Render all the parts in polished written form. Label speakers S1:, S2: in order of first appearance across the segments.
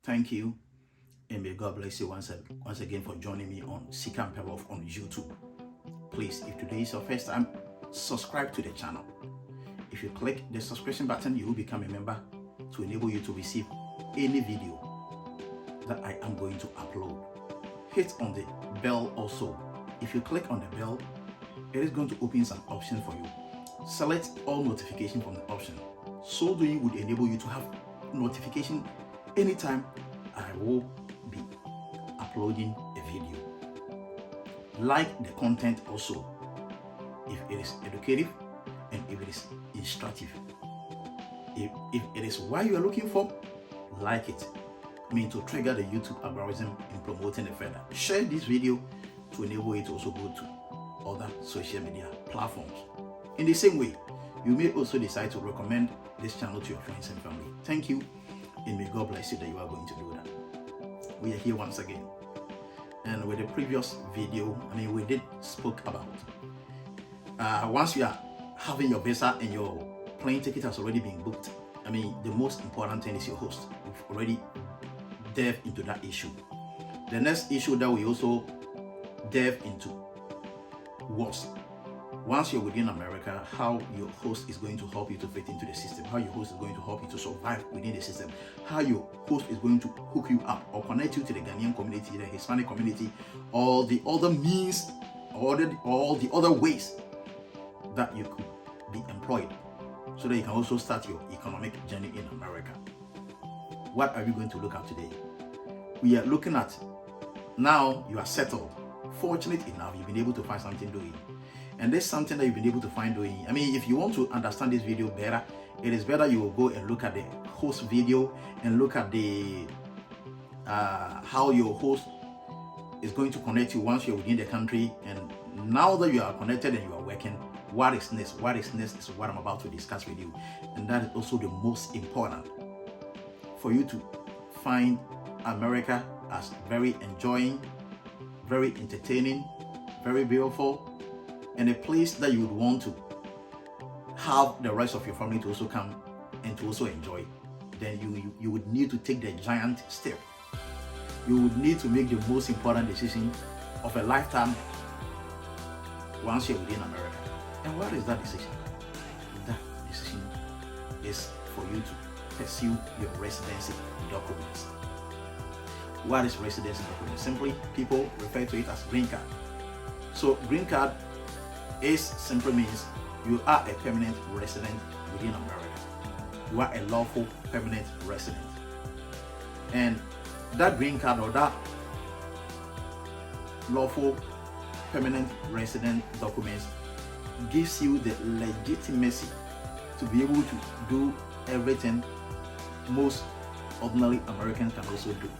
S1: Thank you, and may God bless you once again for joining me on Sika Mpelov on YouTube. Please, if today is your first time, subscribe to the channel. If you click the subscription button, you will become a member to enable you to receive any video that I am going to upload. Hit on the bell also. If you click on the bell, it is going to open some options for you. Select all notification from the option. So doing would enable you to have notification anytime I will be uploading a video. Like the content also, if it is educative and if it is instructive. If it is what you are looking for, like it. To trigger the YouTube algorithm in promoting it further. Share this video to enable it to also go to other social media platforms. In the same way, you may also decide to recommend this channel to your friends and family. Thank you, and may God bless you that you are going to do that. We are here once again. And with the previous video, we did spoke about once you are having your visa and your plane ticket has already been booked, the most important thing is your host. We've already delved into that issue. The next issue that we also delve into was once you're within America, how your host is going to help you to fit into the system, how your host is going to help you to survive within the system, how your host is going to hook you up or connect you to the Ghanaian community, the Hispanic community, all the other means, all the other ways that you could be employed so that you can also start your economic journey in America. What are we going to look at today? We are looking at now you are settled. Fortunate enough, you've been able to find something doing. And there's something that you've been able to find doing. If you want to understand this video better, it is better you will go and look at the host video and look at the how your host is going to connect you once you're within the country. And now that you are connected and you are working, what is next? What is next is what I'm about to discuss with you. And that is also the most important for you to find America as very enjoying, very entertaining, very beautiful, and a place that you would want to have the rest of your family to also come and to also enjoy. Then you would need to take the giant step. You would need to make the most important decision of a lifetime once you're within America. And what is that decision? That decision is for you to pursue your residency documents. What is residency documents? Simply, people refer to it as green card. So green card simply means you are a permanent resident within America. You are a lawful permanent resident. And that green card or that lawful permanent resident documents gives you the legitimacy to be able to do everything most ordinary Americans can also do.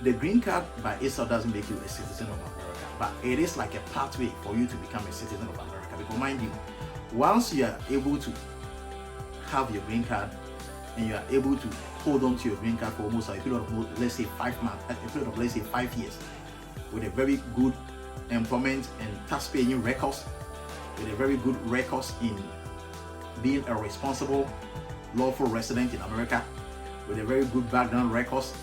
S1: The green card by itself doesn't make you a citizen of America, but it is like a pathway for you to become a citizen of America. Because mind you, once you are able to have your green card and you are able to hold on to your green card for almost a period of, let's say 5 months, a period of, let's say 5 years, with a very good employment and tax-paying records, with a very good records in being a responsible, lawful resident in America, with a very good background records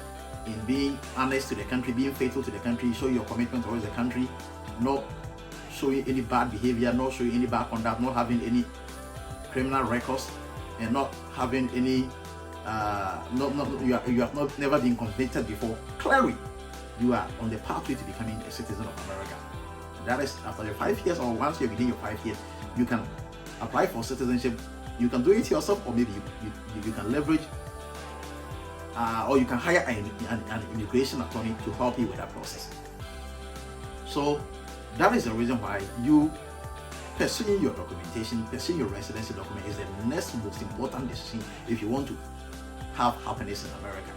S1: in being honest to the country, being faithful to the country, show your commitment towards the country, not showing any bad behavior, not showing any bad conduct, not having any criminal records, and not having any you have never been convicted before. Clearly, you are on the pathway to becoming a citizen of America. That is after your 5 years, or once you're within your 5 years, you can apply for citizenship. You can do it yourself, or maybe you can leverage or you can hire an immigration attorney to help you with that process. So that is the reason why you pursuing your documentation, pursuing your residency document is the next most important decision if you want to have happiness in America.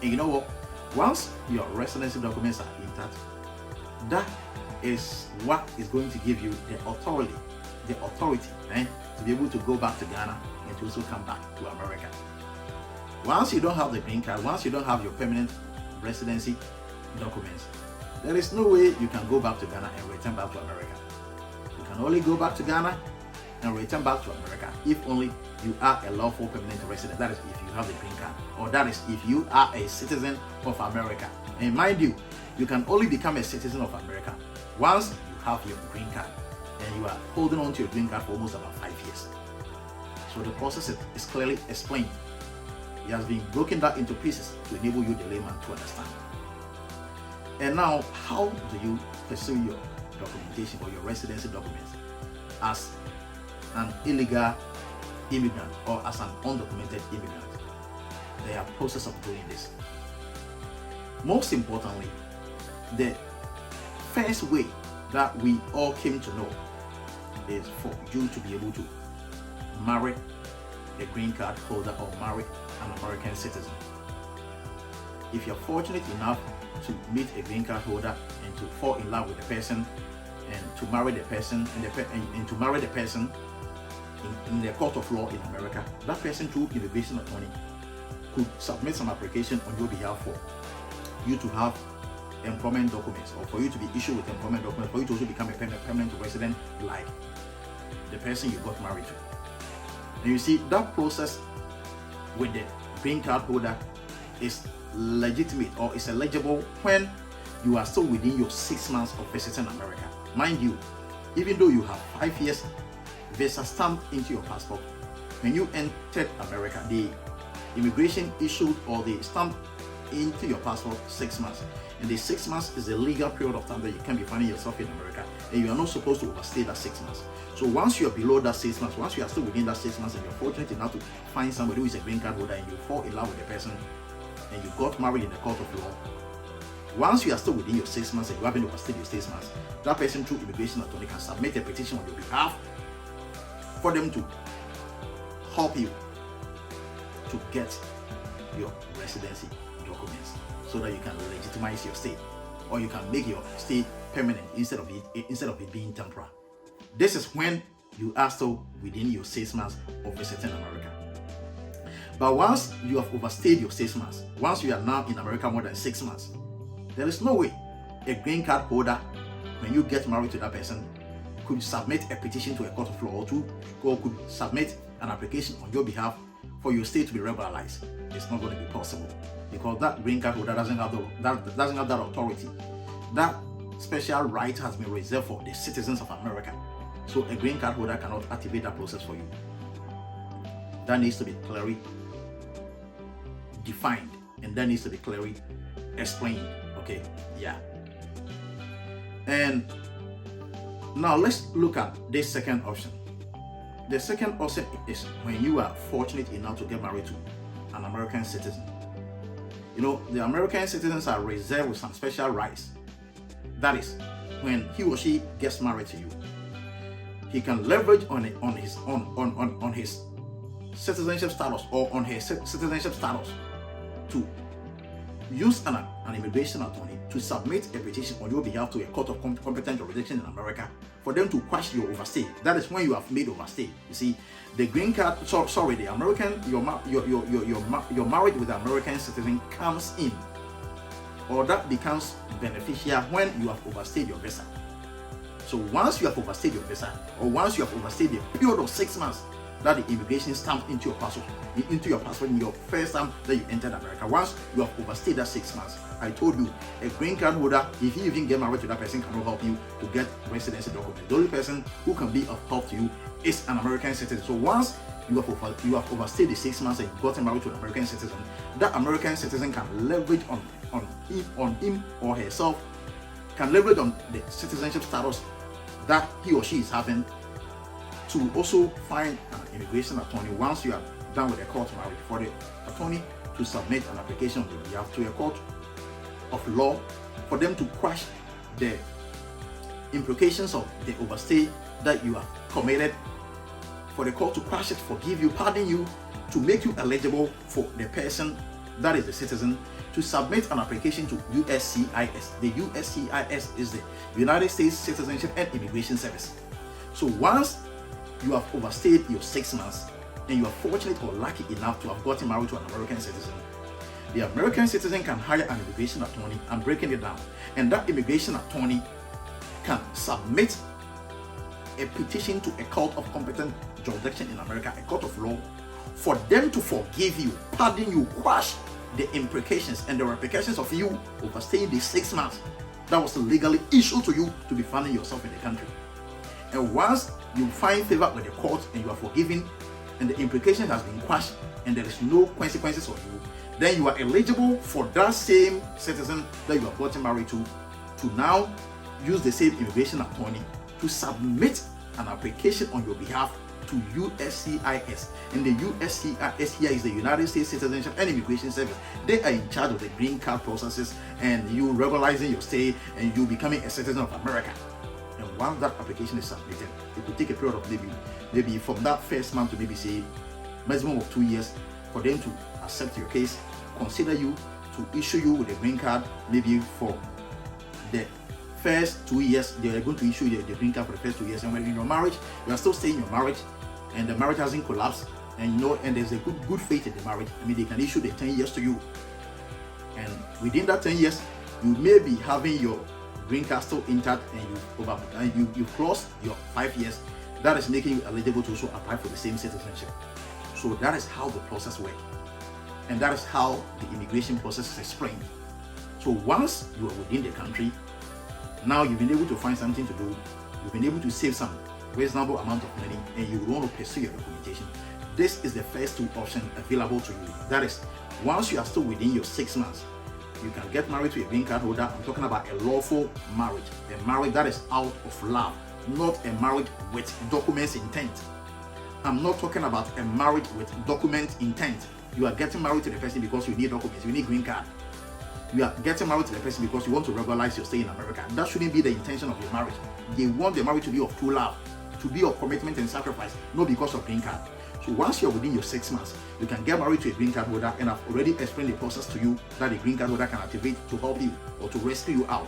S1: And you know what? Once your residency documents are intact, that is what is going to give you the authority to be able to go back to Ghana and to also come back to America. Once you don't have the green card, once you don't have your permanent residency documents, there is no way you can go back to Ghana and return back to America. You can only go back to Ghana and return back to America if only you are a lawful permanent resident. That is, if you have a green card, or that is, if you are a citizen of America. And mind you, you can only become a citizen of America once you have your green card and you are holding on to your green card for almost about 5 years. So the process is clearly explained. It has been broken down into pieces to enable you, the layman, to understand. And now, how do you pursue your documentation or your residency documents as an illegal immigrant or as an undocumented immigrant? There are processes of doing this. Most importantly, the first way that we all came to know is for you to be able to marry a green card holder or marry an American citizen. If you're fortunate enough to meet a green card holder and to fall in love with the person and to marry the person and to marry the person in the court of law in America, that person through immigration attorney could submit some application on your behalf for you to have employment documents, or for you to be issued with employment documents, for you to also become a permanent resident like the person you got married to. And you see, that process with the green card holder is legitimate or is eligible when you are still within your 6 months of visiting America. Mind you, even though you have 5 years visa stamped into your passport, when you entered America, the immigration issued or the stamp into your passport 6 months. And the 6 months is a legal period of time that you can be finding yourself in America, and you are not supposed to overstay that 6 months. So once you are below that 6 months, once you are still within that 6 months, and you're fortunate enough to find somebody who is a green card holder and you fall in love with the person and you got married in the court of law, once you are still within your 6 months and you haven't overstayed your 6 months, that person through immigration attorney can submit a petition on your behalf for them to help you to get your residency documents so that you can legitimize your stay, or you can make your stay permanent instead of it being temporary. This is when you are still within your 6 months of visiting America. But once you have overstayed your 6 months, once you are now in America more than 6 months, there is no way a green card holder, when you get married to that person, could submit a petition to a court of law or could submit an application on your behalf for your stay to be regularized. It's not going to be possible, because that green card holder doesn't have that authority. That special right has been reserved for the citizens of America. So a green card holder cannot activate that process for you. That needs to be clearly defined, and that needs to be clearly explained. Okay, yeah. And now let's look at this second option. The second option is when you are fortunate enough to get married to an American citizen. You know, the American citizens are reserved with some special rights. That is, when he or she gets married to you, he can leverage on his citizenship status or on his citizenship status to use an immigration attorney to submit a petition on your behalf to a court of competent jurisdiction in America for them to quash your overstay. That is when you have made overstay. You see, the green card, the American, your marriage with the American citizen comes in, or that becomes beneficial when you have overstayed your visa. So once you have overstayed your visa, or once you have overstayed the period of 6 months that the immigration stamped into your passport in your first time that you entered America, once you have overstayed that 6 months, I told you, a green card holder, if you even get married to that person, cannot help you to get residency documents. The only person who can be of help to you is an American citizen. So once you have overstayed the 6 months and you've gotten married to an American citizen, that American citizen can leverage on him or herself, can leverage on the citizenship status that he or she is having to also find an immigration attorney once you are done with the court marriage, for the attorney to submit an application on your behalf to a court of law for them to quash the implications of the overstay that you have committed, for the court to quash it, forgive you, pardon you, to make you eligible for the person that is the citizen to submit an application to USCIS. The USCIS is the United States Citizenship and Immigration Service. So once you have overstayed your 6 months and you are fortunate or lucky enough to have gotten married to an American citizen, the American citizen can hire an immigration attorney. I'm breaking it down. And that immigration attorney can submit a petition to a court of competent jurisdiction in America, a court of law, for them to forgive you, pardon you, quash the implications and the repercussions of you overstaying the 6 months that was legally issued to you to be finding yourself in the country. And once you find favor with the court and you are forgiven and the implication has been quashed and there is no consequences on you, then you are eligible for that same citizen that you have gotten married to now use the same immigration attorney to submit an application on your behalf to USCIS. And the USCIS here is the United States Citizenship and Immigration Service. They are in charge of the green card processes and you regularizing your stay and you becoming a citizen of America. And once that application is submitted, it could take a period of maybe from that first month to maybe say maximum of 2 years for them to accept your case, consider you, to issue you with a green card. Maybe for the first 2 years they are going to issue the green card for the first 2 years, and when in your marriage you are still staying in your marriage and the marriage hasn't collapsed and and there's a good faith in the marriage, they can issue the 10 years to you, and within that 10 years you may be having your green card still intact and you've crossed your 5 years. That is making you eligible to also apply for the same citizenship. So that is how the process works, and that is how the immigration process is explained. So once you are within the country, now you've been able to find something to do, you've been able to save some reasonable amount of money, and you want to pursue your documentation. This is the first two options available to you. That is, once you are still within your 6 months, you can get married to a green card holder. I'm talking about a lawful marriage, a marriage that is out of love, not a marriage with documents intent. I'm not talking about a marriage with document intent. You are getting married to the person because you need documents, you need green card. You are getting married to the person because you want to regularize your stay in America. That shouldn't be the intention of your marriage. They want the marriage to be of true love, to be of commitment and sacrifice, not because of green card. So once you're within your 6 months, you can get married to a green card holder, and I've already explained the process to you that the green card holder can activate to help you or to rescue you out.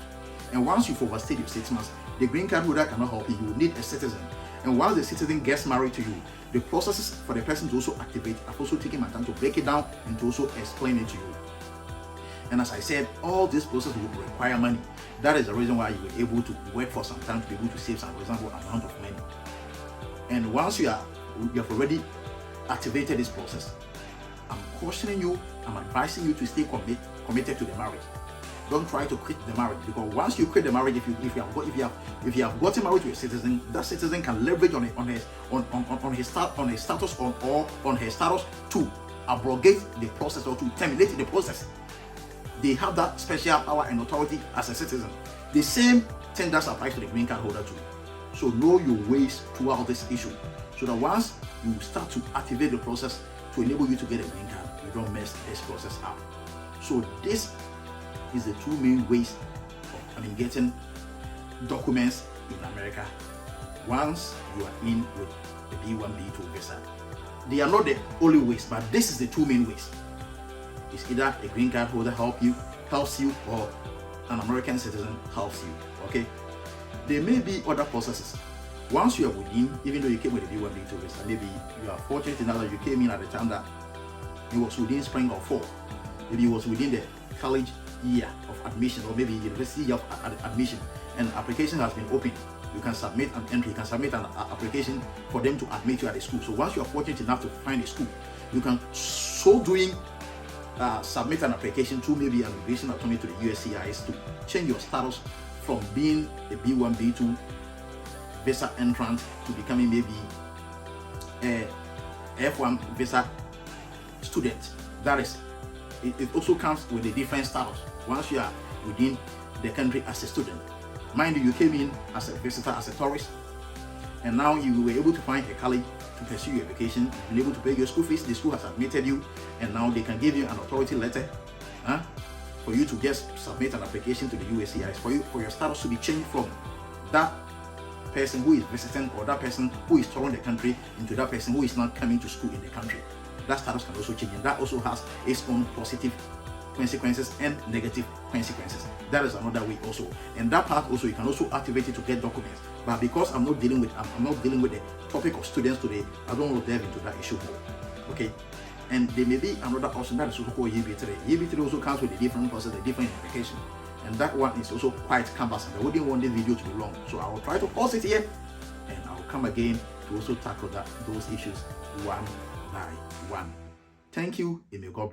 S1: And once you've overstayed your 6 months, the green card holder cannot help you. You need a citizen. And once the citizen gets married to you, the processes for the person to also activate, I've also taken my time to break it down and to also explain it to you. And as I said, all this process will require money. That is the reason why you were able to work for some time to be able to save some reasonable amount of money. And once you have already activated this process, I'm cautioning you, I'm advising you to stay committed to the marriage. Don't try to quit the marriage, because once you quit the marriage, if you have gotten married to a citizen, that citizen can leverage on his status or on her status to abrogate the process or to terminate the process. They have that special power and authority as a citizen. The same thing that applies to the green card holder too. So know your ways throughout this issue, so that once you start to activate the process to enable you to get a green card, you don't mess this process up. So this is the two main ways of getting documents in America once you are in with the B1, B2 visa. They are not the only ways, but this is the two main ways. It's either a green card holder helps you, or an American citizen helps you. Okay? There may be other processes. Once you are within, even though you came with a B1, B2 visa, maybe you are fortunate enough that you came in at the time that it was within spring or fall. Maybe it was within the college year of admission, or maybe university year of admission, and application has been opened. You can submit an entry, you can submit an application for them to admit you at the school. So once you are fortunate enough to find a school, you can submit an application to maybe an immigration attorney to the USCIS to change your status from being a B1, B2 visa entrant to becoming maybe a F1 visa student. That is, it also comes with a different status once you are within the country as a student. Mind you, you came in as a visitor, as a tourist, and now you were able to find a college to pursue your education. You've been able to pay your school fees. The school has admitted you, and now they can give you an authority letter for you to just submit an application to the USCIS for your status to be changed from that person who is visiting or that person who is touring the country into that person who is not coming to school in the country. That status can also change, and that also has its own positive consequences and negative consequences. That is another way also, and that part also you can also activate it to get documents. But because I'm not dealing with the topic of students today, I don't want to delve into that issue more. Okay, and there may be another option that is also called EB3. EB3 also comes with a different process, a different implication, and that one is also quite cumbersome. I wouldn't want this video to be long, so I will try to pause it here and I will come again to also tackle those issues one by one. Thank you, and may God bless.